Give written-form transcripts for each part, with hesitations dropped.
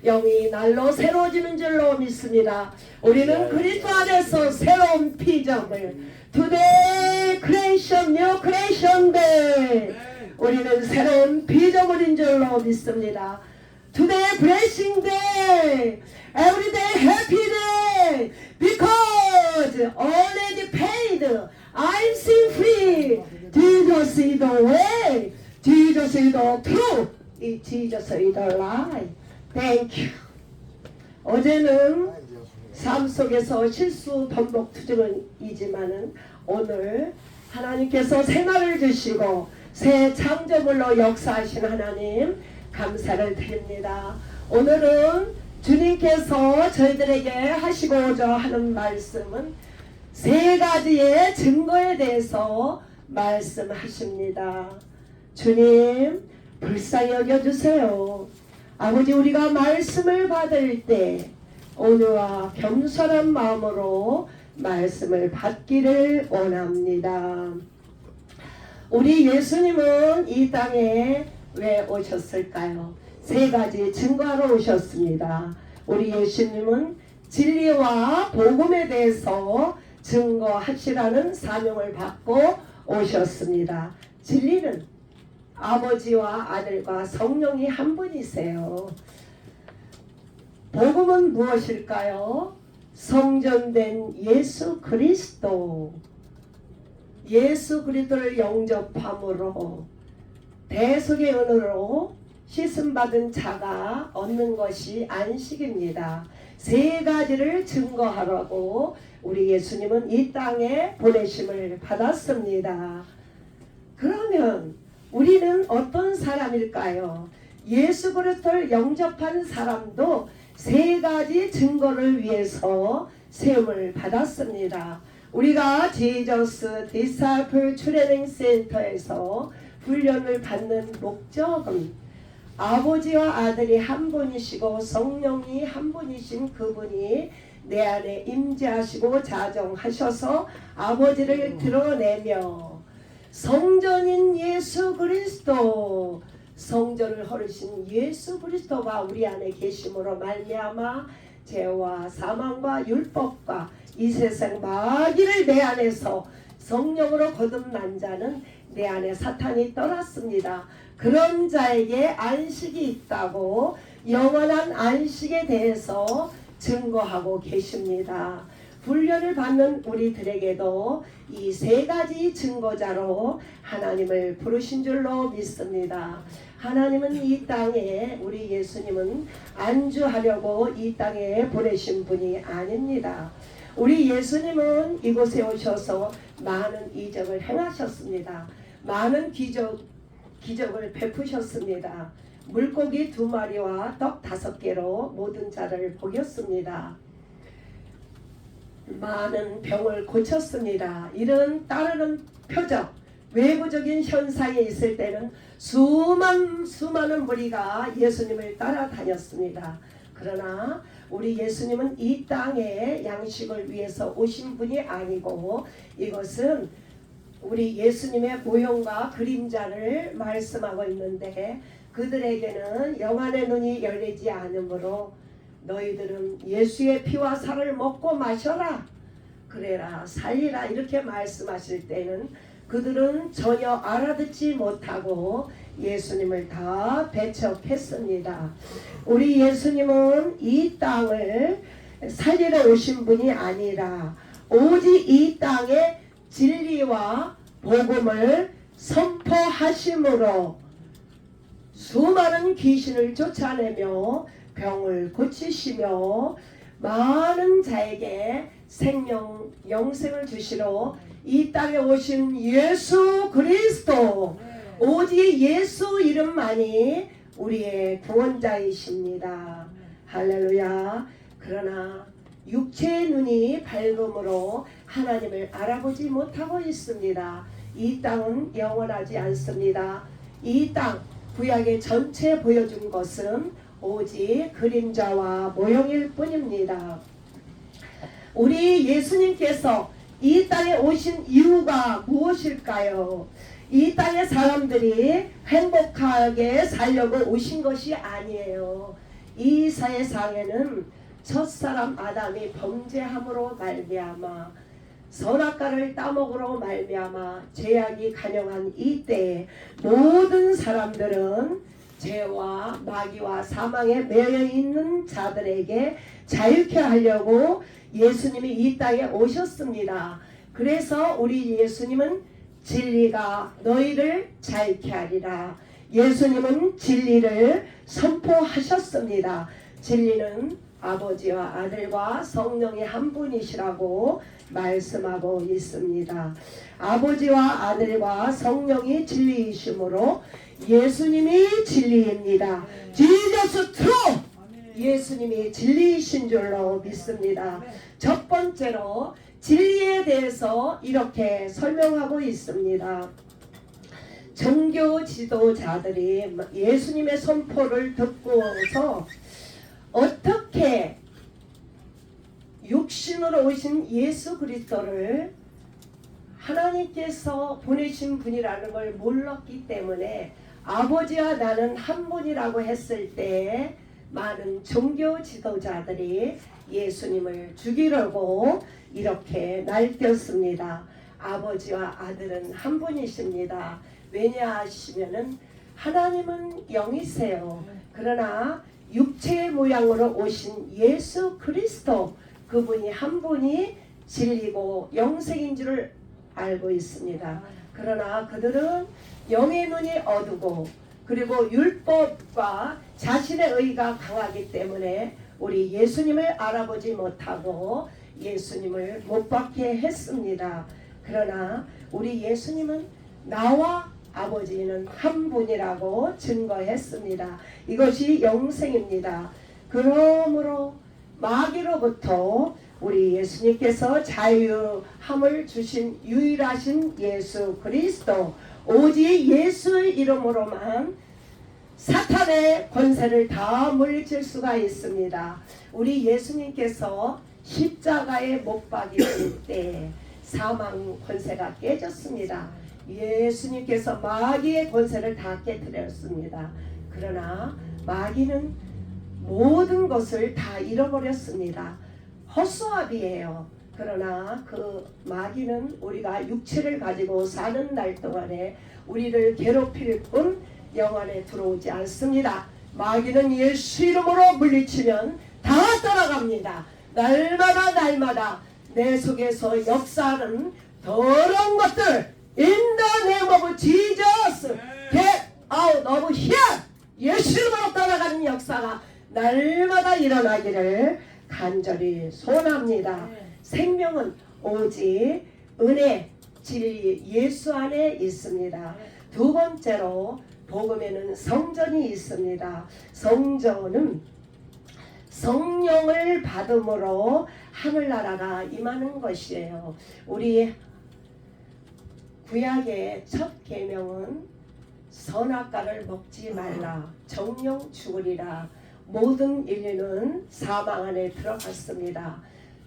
영이 날로 새로워지는 줄로 믿습니다. 우리는 그리스도 안에서 새로운 피조물 Today creation, new creation day. 우리는 새로운 피조물인 줄로 믿습니다. Today blessing day. Every day happy day. Because already paid. I'm sin free. Jesus is the way. Jesus is the truth. Jesus is the life. Thank you. 어제는 삶 속에서 실수 반복 투정이지만은 오늘 하나님께서 생활을 주시고 새 창조물로 역사하신 하나님 감사를 드립니다. 오늘은 주님께서 저희들에게 하시고자 하는 말씀은 세 가지의 증거에 대해서 말씀하십니다. 주님 불쌍히 여겨주세요. 아버지, 우리가 말씀을 받을 때 온유와 겸손한 마음으로 말씀을 받기를 원합니다. 우리 예수님은 이 땅에 왜 오셨을까요? 세 가지 증거하러 오셨습니다. 우리 예수님은 진리와 복음에 대해서 증거하시라는 사명을 받고 오셨습니다. 진리는 아버지와 아들과 성령이 한 분이세요. 복음은 무엇일까요? 성전된 예수 그리스도. 예수 그리스도를 영접함으로 대속의 은혜로 씻음받은 자가 얻는 것이 안식입니다. 세 가지를 증거하라고 우리 예수님은 이 땅에 보내심을 받았습니다. 그러면 우리는 어떤 사람일까요? 예수 그리스도를 영접한 사람도 세 가지 증거를 위해서 세움을 받았습니다. 우리가 Jesus Disciple Training Center에서 훈련을 받는 목적은 아버지와 아들이 한 분이시고 성령이 한 분이신 그분이 내 안에 임재하시고 자정하셔서 아버지를 드러내며 성전인 예수 그리스도, 성전을 허르신 예수 그리스도가 우리 안에 계심으로 말미암아 죄와 사망과 율법과 이 세상 마귀를 내 안에서 성령으로 거듭난 자는 내 안에 사탄이 떠났습니다. 그런 자에게 안식이 있다고 영원한 안식에 대해서 증거하고 계십니다. 훈련을 받는 우리들에게도 이 세 가지 증거자로 하나님을 부르신 줄로 믿습니다. 하나님은 이 땅에 우리 예수님은 안주하려고 이 땅에 보내신 분이 아닙니다. 우리 예수님은 이곳에 오셔서 많은 이적을 행하셨습니다. 많은 기적을 베푸셨습니다. 물고기 2마리와 떡 5개로 모든 자를 먹였습니다. 많은 병을 고쳤습니다. 이런 따르는 표적, 외부적인 현상이 있을 때는 수많은 무리가 예수님을 따라다녔습니다. 그러나 우리 예수님은 이 땅에 양식을 위해서 오신 분이 아니고 이것은 우리 예수님의 모형과 그림자를 말씀하고 있는데 그들에게는 영안의 눈이 열리지 않으므로 너희들은 예수의 피와 살을 먹고 마셔라, 그래라, 살리라 이렇게 말씀하실 때는 그들은 전혀 알아듣지 못하고 예수님을 다 배척했습니다. 우리 예수님은 이 땅을 살리러 오신 분이 아니라 오직 이 땅에 진리와 복음을 선포하심으로 수많은 귀신을 쫓아내며 병을 고치시며 많은 자에게 생명 영생을 주시러 이 땅에 오신 예수 그리스도, 오직 예수 이름만이 우리의 구원자이십니다. 할렐루야. 그러나 육체의 눈이 밝음으로 하나님을 알아보지 못하고 있습니다. 이 땅은 영원하지 않습니다. 이 땅 구약의 전체 보여준 것은 오직 그림자와 모형일 뿐입니다. 우리 예수님께서 이 땅에 오신 이유가 무엇일까요? 이 땅의 사람들이 행복하게 살려고 오신 것이 아니에요. 이 세상에는 첫사람 아담이 범죄함으로 말미암아 선악과를 따먹으로 말미암아 죄악이 간영한 이때에 모든 사람들은 죄와 마귀와 사망에 매여 있는 자들에게 자유케 하려고 예수님이 이 땅에 오셨습니다. 그래서 우리 예수님은 진리가 너희를 자유케 하리라. 예수님은 진리를 선포하셨습니다. 진리는 아버지와 아들과 성령의 한 분이시라고 말씀하고 있습니다. 아버지와 아들과 성령이 진리이시므로 예수님이 진리입니다. Jesus true. 예수님이 진리이신 줄로 믿습니다. 첫 번째로 진리에 대해서 이렇게 설명하고 있습니다. 종교 지도자들이 예수님의 선포를 듣고서 어떻게 육신으로 오신 예수 그리스도를 하나님께서 보내신 분이라는 걸 몰랐기 때문에 아버지와 나는 한 분이라고 했을 때 많은 종교 지도자들이 예수님을 죽이려고 이렇게 날뛰었습니다. 아버지와 아들은 한 분이십니다. 왜냐하시면은 하나님은 영이세요. 그러나 육체의 모양으로 오신 예수 그리스도 그분이 한 분이 진리고 영생인 줄을 알고 있습니다. 그러나 그들은 영의 눈이 어두고 그리고 율법과 자신의 의가 강하기 때문에 우리 예수님을 알아보지 못하고 예수님을 못 받게 했습니다. 그러나 우리 예수님은 나와 아버지는 한 분이라고 증거했습니다. 이것이 영생입니다. 그러므로 마귀로부터 우리 예수님께서 자유함을 주신 유일하신 예수 그리스도 오직 예수의 이름으로만 사탄의 권세를 다 물리칠 수가 있습니다. 우리 예수님께서 십자가에 못 박히실 때 사망 권세가 깨졌습니다. 예수님께서 마귀의 권세를 다 깨뜨렸습니다. 그러나 마귀는 모든 것을 다 잃어버렸습니다. 헛수합이에요. 그러나 그 마귀는 우리가 육체를 가지고 사는 날 동안에 우리를 괴롭힐 뿐 영안에 들어오지 않습니다. 마귀는 예수 이름으로 물리치면 다 떠나갑니다. 날마다 내 속에서 역사하는 더러운 것들 In the name of Jesus get out of here. 예수 이름으로 떠나가는 역사가 날마다 일어나기를 간절히 소원합니다. 생명은 오직 은혜, 진리, 예수 안에 있습니다. 두 번째로 복음에는 성전이 있습니다. 성전은 성령을 받음으로 하늘나라가 임하는 것이에요. 우리 구약의 첫 계명은 선악과를 먹지 말라, 정령 죽으리라. 모든 인류는 사망 안에 들어갔습니다.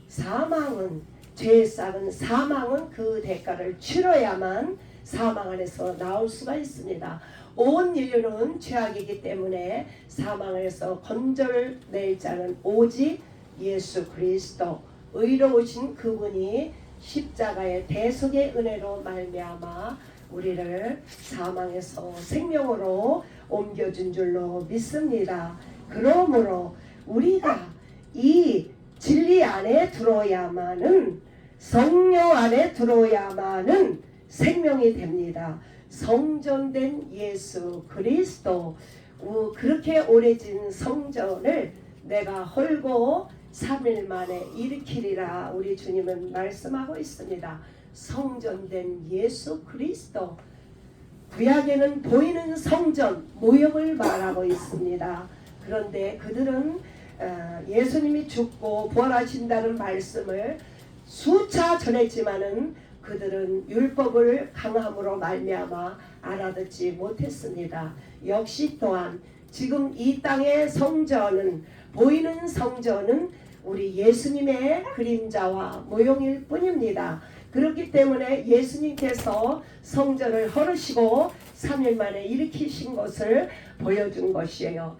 사망은 죄의 싹은 사망은 그 대가를 치러야만 사망 안에서 나올 수가 있습니다. 온 인류는 죄악이기 때문에 사망에서 건져낼 자는 오직 예수 그리스도 의로우신 그분이 십자가의 대속의 은혜로 말미암아 우리를 사망에서 생명으로 옮겨준 줄로 믿습니다. 그러므로 우리가 이 진리 안에 들어야만은 성령 안에 들어야만은 생명이 됩니다. 성전된 예수 그리스도 그렇게 오래진 성전을 내가 헐고 3일 만에 일으키리라 우리 주님은 말씀하고 있습니다. 성전된 예수 그리스도 구약에는 보이는 성전 모형을 말하고 있습니다. 그런데 그들은 예수님이 죽고 부활하신다는 말씀을 수차 전했지만은 그들은 율법을 강함으로 말미암아 알아듣지 못했습니다. 역시 또한 지금 이 땅의 성전은 보이는 성전은 우리 예수님의 그림자와 모형일 뿐입니다. 그렇기 때문에 예수님께서 성전을 헐으시고 3일 만에 일으키신 것을 보여준 것이에요.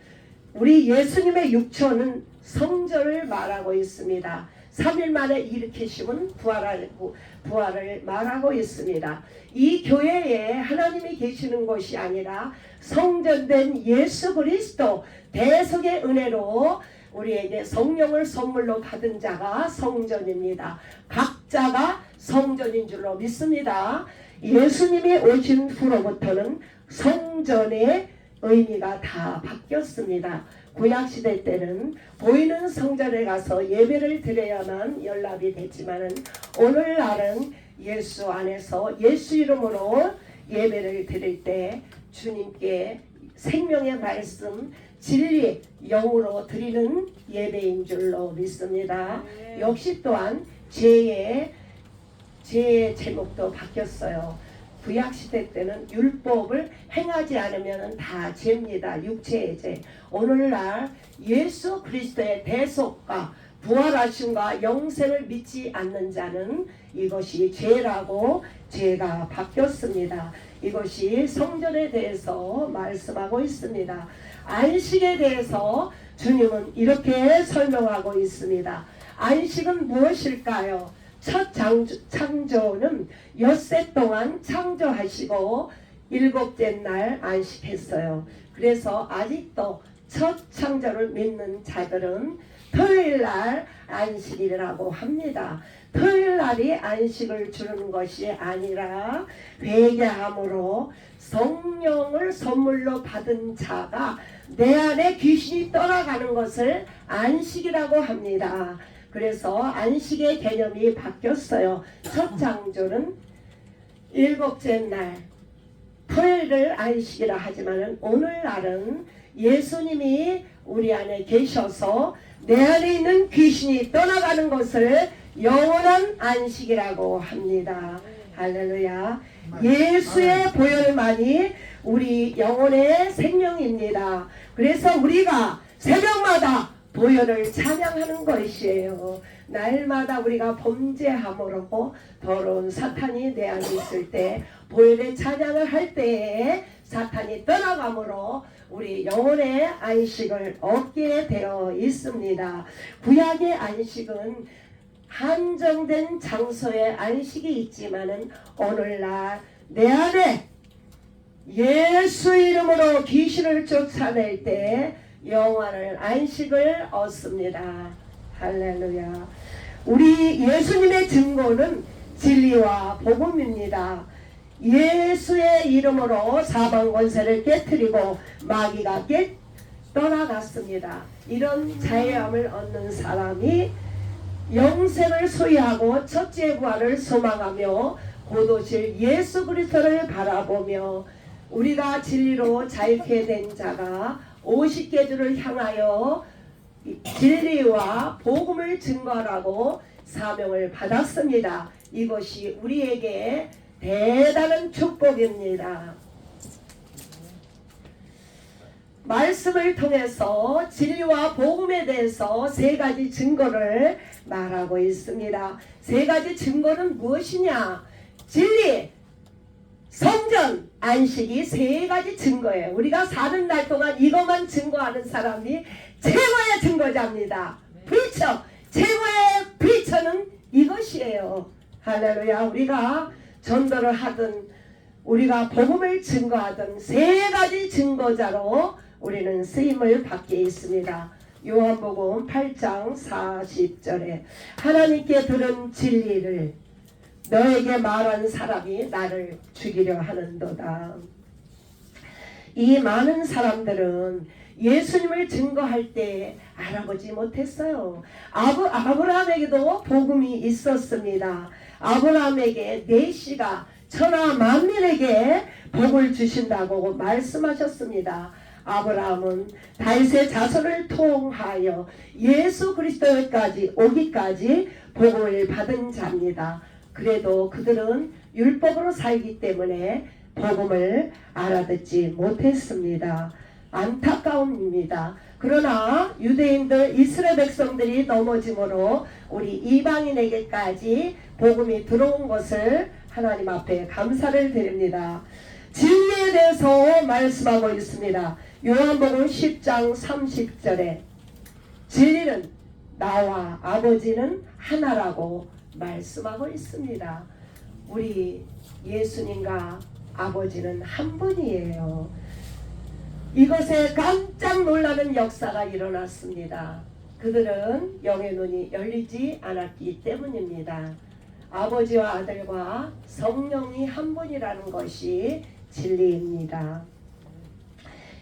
우리 예수님의 육체는 성전을 말하고 있습니다. 3일 만에 일으키심은 부활을 말하고 있습니다. 이 교회에 하나님이 계시는 곳이 아니라 성전된 예수 그리스도 대속의 은혜로 우리에게 성령을 선물로 받은 자가 성전입니다. 각자가 성전인 줄로 믿습니다. 예수님이 오신 후로부터는 성전의 의미가 다 바뀌었습니다. 구약시대 때는 보이는 성전에 가서 예배를 드려야만 연락이 됐지만 오늘날은 예수 안에서 예수 이름으로 예배를 드릴 때 주님께 생명의 말씀 진리 영으로 드리는 예배인 줄로 믿습니다. 역시 또한 죄의 제목도 바뀌었어요. 구약시대 때는 율법을 행하지 않으면 다 죄입니다. 육체의 죄. 오늘날 예수 그리스도의 대속과 부활하심과 영생을 믿지 않는 자는 이것이 죄라고 죄가 바뀌었습니다. 이것이 성전에 대해서 말씀하고 있습니다. 안식에 대해서 주님은 이렇게 설명하고 있습니다. 안식은 무엇일까요? 첫 창조는 엿새 동안 창조하시고 일곱째 날 안식했어요. 그래서 아직도 첫 창조를 믿는 자들은 토요일날 안식이라고 합니다. 토요일날이 안식을 주는 것이 아니라 회개함으로 성령을 선물로 받은 자가 내 안에 귀신이 떠나가는 것을 안식이라고 합니다. 그래서 안식의 개념이 바뀌었어요. 첫 창조는 일곱째 날 토요일을 안식이라 하지만 오늘날은 예수님이 우리 안에 계셔서 내 안에 있는 귀신이 떠나가는 것을 영원한 안식이라고 합니다. 할렐루야. 예수의 보혈만이 우리 영혼의 생명입니다. 그래서 우리가 새벽마다 보혈을 찬양하는 것이에요. 날마다 우리가 범죄함으로 더러운 사탄이 내 안에 있을 때 보혈의 찬양을 할 때에 사탄이 떠나가므로 우리 영혼의 안식을 얻게 되어 있습니다. 구약의 안식은 한정된 장소에 안식이 있지만은 오늘날 내 안에 예수 이름으로 귀신을 쫓아낼 때 영원한 안식을 얻습니다. 할렐루야. 우리 예수님의 증거는 진리와 복음입니다. 예수의 이름으로 사방 권세를 깨뜨리고 마귀가 떠나갔습니다. 이런 자유함을 얻는 사람이 영생을 소유하고 첫째 부활을 소망하며 곧 오실 예수 그리스도를 바라보며 우리가 진리로 자유케 된 자가 50계주를 향하여 진리와 복음을 증거하라고 사명을 받았습니다. 이것이 우리에게 대단한 축복입니다. 말씀을 통해서 진리와 복음에 대해서 세 가지 증거를 말하고 있습니다. 세 가지 증거는 무엇이냐? 진리, 성전, 안식이 세 가지 증거예요. 우리가 사는 날 동안 이것만 증거하는 사람이 최고의 증거자입니다. 프리처, 최고의 프리처는 이것이에요. 할렐루야. 우리가 전도를 하든 우리가 복음을 증거하든 세 가지 증거자로 우리는 쓰임을 받게 있습니다. 요한복음 8장 40절에 하나님께 들은 진리를 너에게 말한 사람이 나를 죽이려 하는도다. 이 많은 사람들은 예수님을 증거할 때 알아보지 못했어요. 아브라함에게도 복음이 있었습니다. 아브라함에게 내시가 천하 만민에게 복을 주신다고 말씀하셨습니다. 아브라함은 다윗의 자손을 통하여 예수 그리스도까지 오기까지 복을 받은 자입니다. 그래도 그들은 율법으로 살기 때문에 복음을 알아듣지 못했습니다. 안타까움입니다. 그러나 유대인들 이스라엘 백성들이 넘어짐으로 우리 이방인에게까지 복음이 들어온 것을 하나님 앞에 감사를 드립니다. 진리에 대해서 말씀하고 있습니다. 요한복음 10장 30절에 진리는 나와 아버지는 하나라고 말씀하고 있습니다. 우리 예수님과 아버지는 한 분이에요. 이것에 깜짝 놀라는 역사가 일어났습니다. 그들은 영의 눈이 열리지 않았기 때문입니다. 아버지와 아들과 성령이 한 분이라는 것이 진리입니다.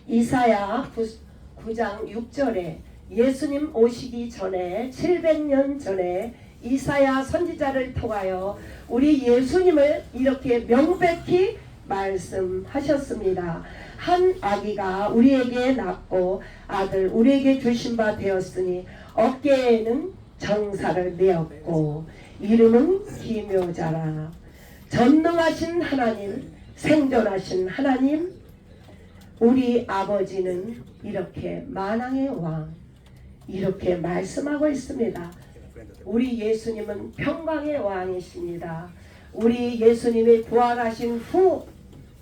이사야 9장 6절에 예수님 오시기 전에 700년 전에 이사야 선지자를 통하여 우리 예수님을 이렇게 명백히 말씀하셨습니다. 한 아기가 우리에게 낳고 아들 우리에게 주신 바 되었으니 어깨에는 정사를 메었고 이름은 기묘자라. 전능하신 하나님, 생존하신 하나님, 우리 아버지는 이렇게 만왕의 왕, 이렇게 말씀하고 있습니다. 우리 예수님은 평강의 왕이십니다. 우리 예수님이 부활하신 후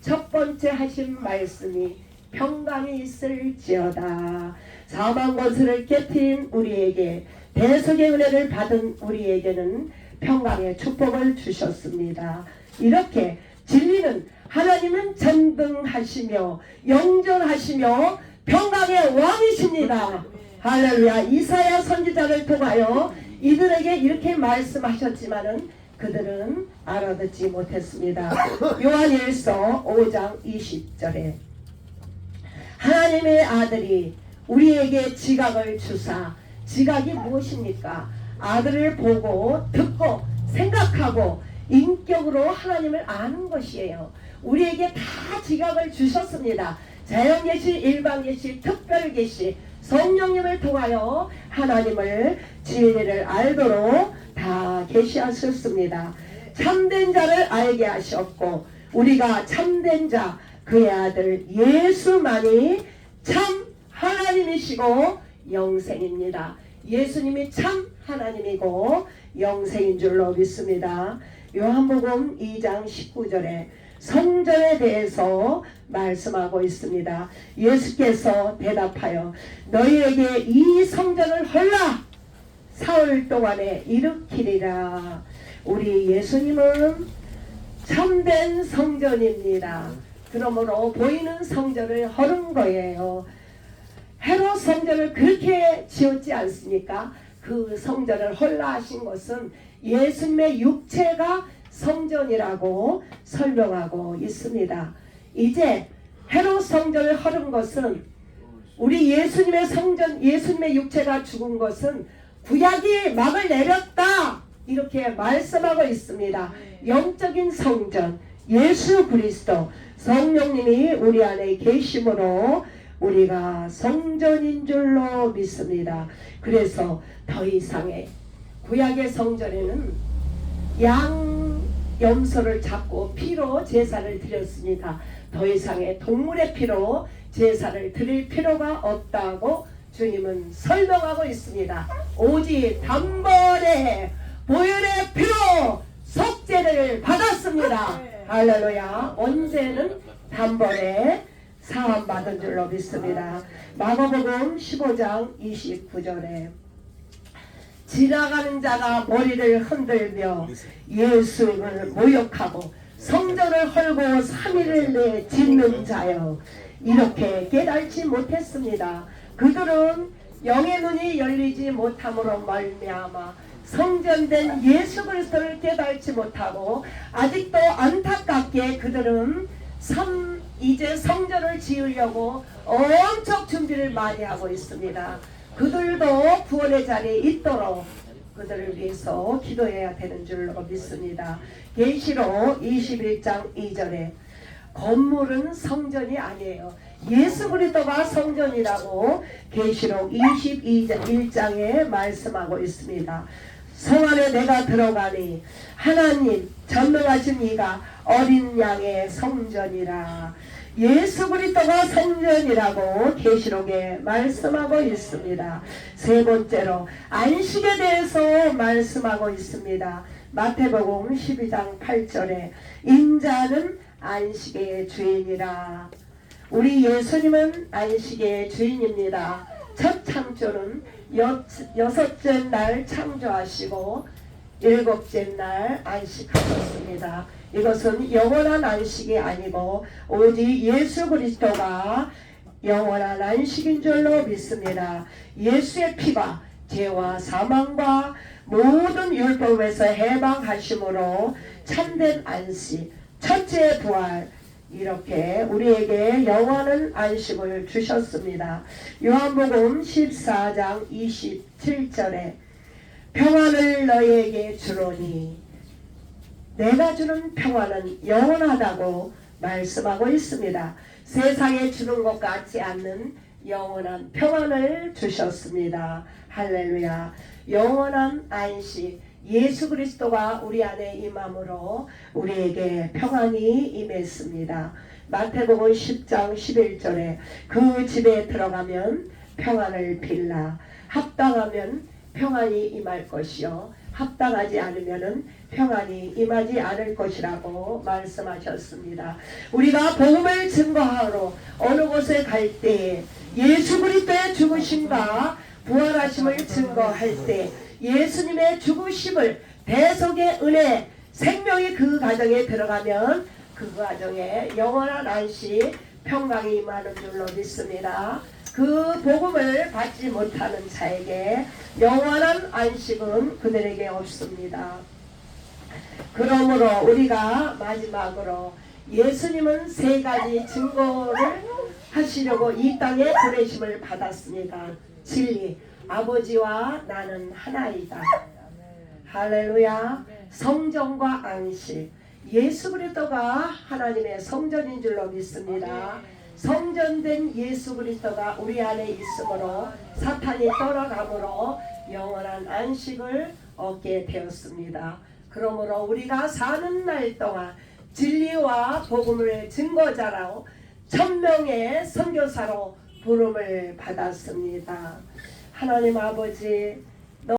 첫 번째 하신 말씀이 평강이 있을지어다. 사망 권세를 깨뜨린 우리에게, 대속의 은혜를 받은 우리에게는 평강의 축복을 주셨습니다. 이렇게 진리는 하나님은 전등하시며 영존하시며 평강의 왕이십니다. 할렐루야. 이사야 선지자를 통하여 이들에게 이렇게 말씀하셨지만은 그들은 알아듣지 못했습니다. 요한일서 5장 20절에 하나님의 아들이 우리에게 지각을 주사, 지각이 무엇입니까? 아들을 보고 듣고 생각하고 인격으로 하나님을 아는 것이에요. 우리에게 다 지각을 주셨습니다. 자연계시, 일반계시, 특별계시, 성령님을 통하여 하나님을 진리를 알도록 다 계시하셨습니다. 참된 자를 알게 하셨고 우리가 참된 자 그의 아들 예수만이 참 하나님이시고 영생입니다. 예수님이 참 하나님이고 영생인 줄로 믿습니다. 요한복음 2장 19절에 성전에 대해서 말씀하고 있습니다. 예수께서 대답하여 너희에게 이 성전을 헐라 사흘 동안에 일으키리라. 우리 예수님은 참된 성전입니다. 그러므로 보이는 성전을 헐은 거예요. 헤롯 성전을 그렇게 지었지 않습니까? 그 성전을 헐라 하신 것은 예수님의 육체가 성전이라고 설명하고 있습니다. 이제 헤롯 성전을 헐은 것은 우리 예수님의 성전, 예수님의 육체가 죽은 것은 구약이 막을 내렸다 이렇게 말씀하고 있습니다. 영적인 성전 예수 그리스도 성령님이 우리 안에 계심으로 우리가 성전인 줄로 믿습니다. 그래서 더 이상의 구약의 성전에는 양 염소를 잡고 피로 제사를 드렸습니다. 더 이상의 동물의 피로 제사를 드릴 필요가 없다고 주님은 설명하고 있습니다. 오직 단번에 보혈의 피로 속죄를 받았습니다. 할렐루야. 언제는 단번에 사함받은 줄로 믿습니다. 마가복음 15장 29절에 지나가는 자가 머리를 흔들며 예수를 모욕하고 성전을 헐고 3일을 내 짓는 자여 이렇게 깨달지 못했습니다. 그들은 영의 눈이 열리지 못함으로 말미암아 성전된 예수 그리스도를 깨달지 못하고 아직도 안타깝게 그들은 이제 성전을 지으려고 엄청 준비를 많이 하고 있습니다. 그들도 구원의 자리에 있도록 그들을 위해서 기도해야 되는 줄로 믿습니다. 계시록 21장 2절에 건물은 성전이 아니에요. 예수 그리스도가 성전이라고 계시록 21장에 말씀하고 있습니다. 성 안에 내가 들어가니 하나님 전능하신 이가 어린 양의 성전이라. 예수 그리스도가 성전이라고 계시록에 말씀하고 있습니다. 세 번째로 안식에 대해서 말씀하고 있습니다. 마태복음 12장 8절에 인자는 안식의 주인이라. 우리 예수님은 안식의 주인입니다. 첫 창조는 여섯째 날 창조하시고 일곱째 날 안식하셨습니다. 이것은 영원한 안식이 아니고 오직 예수 그리스도가 영원한 안식인 줄로 믿습니다. 예수의 피가 죄와 사망과 모든 율법에서 해방하심으로 참된 안식, 첫째 부활, 이렇게 우리에게 영원한 안식을 주셨습니다. 요한복음 14장 27절에 평안을 너희에게 주노니 내가 주는 평안은 영원하다고 말씀하고 있습니다. 세상에 주는 것 같지 않는 영원한 평안을 주셨습니다. 할렐루야. 영원한 안식, 예수 그리스도가 우리 안에 임함으로 우리에게 평안이 임했습니다. 마태복음 10장 11절에 그 집에 들어가면 평안을 빌라. 합당하면 평안이 임할 것이요 합당하지 않으면 평안이 임하지 않을 것이라고 말씀하셨습니다. 우리가 복음을 증거하러 어느 곳에 갈 때 예수 그리스도의 죽으심과 부활하심을 증거할 때 예수님의 죽으심을 대속의 은혜 생명이 그 가정에 들어가면 그 가정에 영원한 안식 평강이 임하는 줄로 믿습니다. 그 복음을 받지 못하는 자에게 영원한 안식은 그들에게 없습니다. 그러므로 우리가 마지막으로 예수님은 세 가지 증거를 하시려고 이 땅에 보내심을 받았습니다. 진리, 아버지와 나는 하나이다. 할렐루야. 성전과 안식, 예수 그리스도가 하나님의 성전인 줄로 믿습니다. 성전된 예수 그리스도가 우리 안에 있으므로 사탄이 떠나가므로 영원한 안식을 얻게 되었습니다. 그러므로 우리가 사는 날 동안 진리와 복음을 증거자로 1000명의 선교사로 부름을 받았습니다. 하나님 아버지,